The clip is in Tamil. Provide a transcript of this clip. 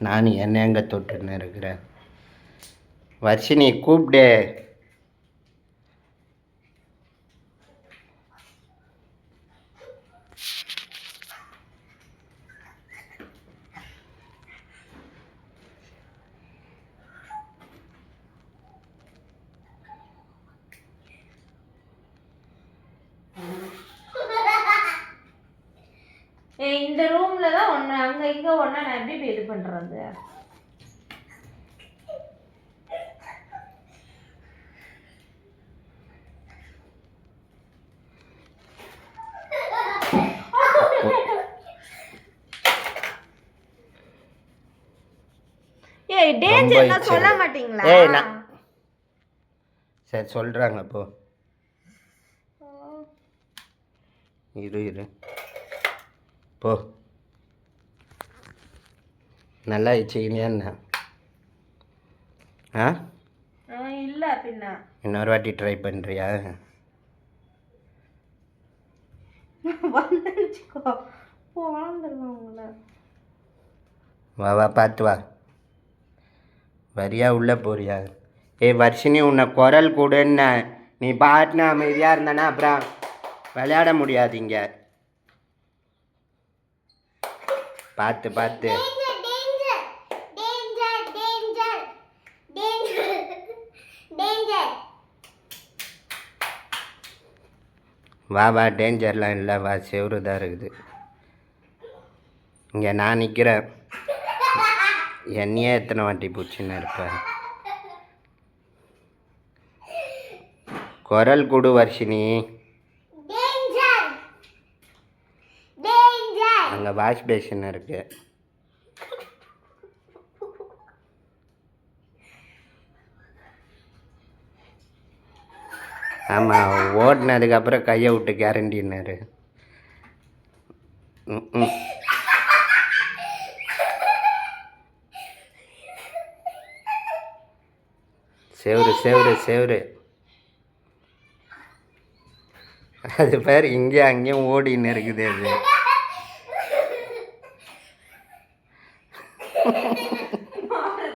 நான் என்ன எங்கே தொட்டுன்னு இருக்கிறேன்? வர்ஷினி கூப்பிடு. இந்த ரூம்ல தான் ஒன்று அங்கே இங்கே ஒன்றா நான் எப்படி இது பண்ணுறது? ஏய் டேஞ்சர் நான் சொல்ல மாட்டீங்களா? ஏய் நான் சரி சொல்கிறாங்க போ. இரு போ. நல்லா வச்சுக்கினியா என்ன? ஆ இல்லை பின்ன இன்னொரு வாட்டி ட்ரை பண்ணுறியா? வந்துச்சுக்கோ போந்துருவாங்கள. வா பார்த்து வா. வரியா உள்ளே போறியா? வர்ஷினி உன்னை குரல் கூடுன்னு நீ பாட்டுன்னு அமைதியாக இருந்தானா அப்புறம் விளையாட முடியாதீங்க. பார்த்து வா டேஞ்சர்லாம் இல்லை, வா செவரு தான் இருக்குது. இங்கே நான் நிற்கிறேன், என்னையே எத்தனை வாட்டி பூச்சின்னு இருப்பேன். குரல் கொடு வர்ஷினி. அங்கே வாஷ் பேஷன் இருக்கு. ஆமாம், ஓடினதுக்கப்புறம் கையை விட்டு கேரண்டின்னாரு. செவரு அது பேர் இங்கேயும் அங்கேயும் ஓடின்னு இருக்குது அது.